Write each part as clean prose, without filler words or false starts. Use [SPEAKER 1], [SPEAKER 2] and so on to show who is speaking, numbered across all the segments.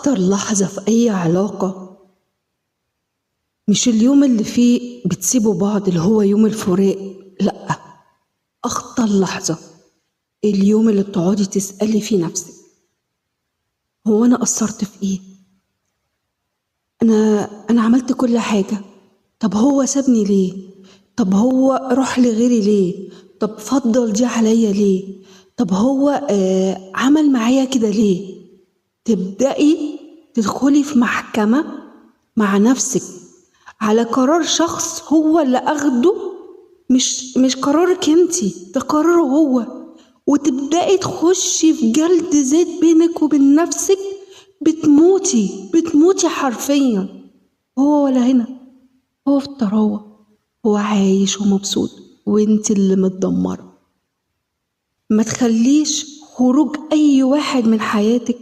[SPEAKER 1] أخطر لحظة في أي علاقة مش اليوم اللي فيه بتسيبوا بعض اللي هو يوم الفراق، لأ، أخطر لحظة اليوم اللي بتقعدي تسألي فيه نفسك: هو أنا قصرت في إيه؟ أنا عملت كل حاجة، طب هو سابني ليه؟ طب هو راح لغيري ليه؟ طب فضل دي عليا ليه؟ طب هو عمل معايا كده ليه؟ تبدأي تدخلي في محكمة مع نفسك على قرار شخص هو اللي أخده، مش قرارك انتي، ده قراره هو، وتبدأي تخشي في جلد ذات بينك وبين نفسك. بتموتي حرفيا. هو ولا هنا، هو في الطراوة، هو عايش ومبسوط وانتي اللي متدمرة. ما تخليش خروج أي واحد من حياتك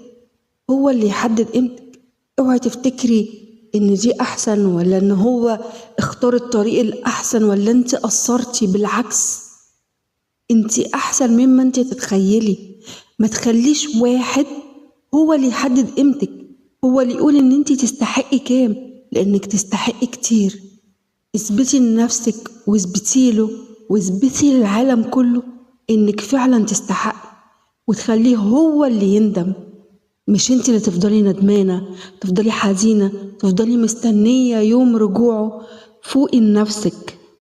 [SPEAKER 1] هو اللي يحدد قيمتك. اوعي تفتكري ان دي احسن ولا ان هو اختار الطريق الاحسن ولا انت قصرتي. بالعكس، انت احسن مما انت تتخيلي. ما تخليش واحد هو اللي يحدد قيمتك، هو اللي يقول ان انت تستحقي كام، لانك تستحقي كتير. اثبتي لنفسك واثبتي له واثبتي للعالم كله انك فعلا تستحقي، وتخليه هو اللي يندم، مش انت اللي تفضلي ندمانة، تفضلي حزينة، تفضلي مستنية يوم رجوعه. فوقي لنفسك.